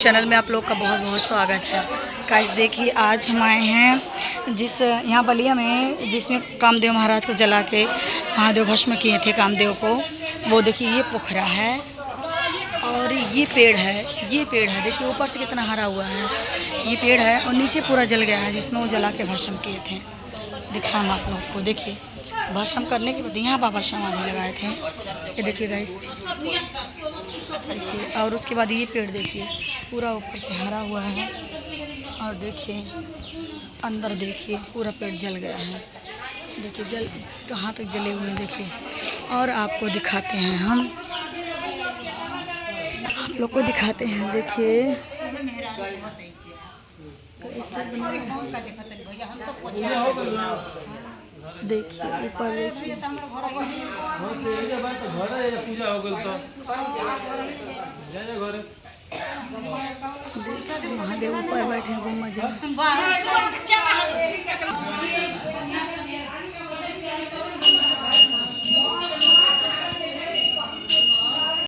Channel में आप लोग का बहुत बहुत स्वागत है। गाइस देखिए आज हम आए हैं जिस यहाँ बलिया में जिसमें कामदेव महाराज को जला के महादेव भस्म किए थे कामदेव को। वो देखिए ये पोखरा है और ये पेड़ है देखिए ऊपर से कितना हरा हुआ है। ये पेड़ है और नीचे पूरा जल गया है जिसमें वो जला के भस्म किए थे। दिखाएं आप लोग को, देखिए भस्म करने के बाद यहाँ बाबा समाधि लगाए थे। ये देखिए गाइस, देखिए और उसके बाद ये पेड़ देखिए पूरा ऊपर से हरा हुआ है और देखिए अंदर देखिए पूरा पेड़ जल गया है। देखिए जल कहाँ तक जले हुए हैं देखिए। और आपको दिखाते हैं, हम आप लोग को दिखाते हैं। देखिए देखिए ऊपर देखिए महादेव ऊपर बैठे हैं गुम्बद में।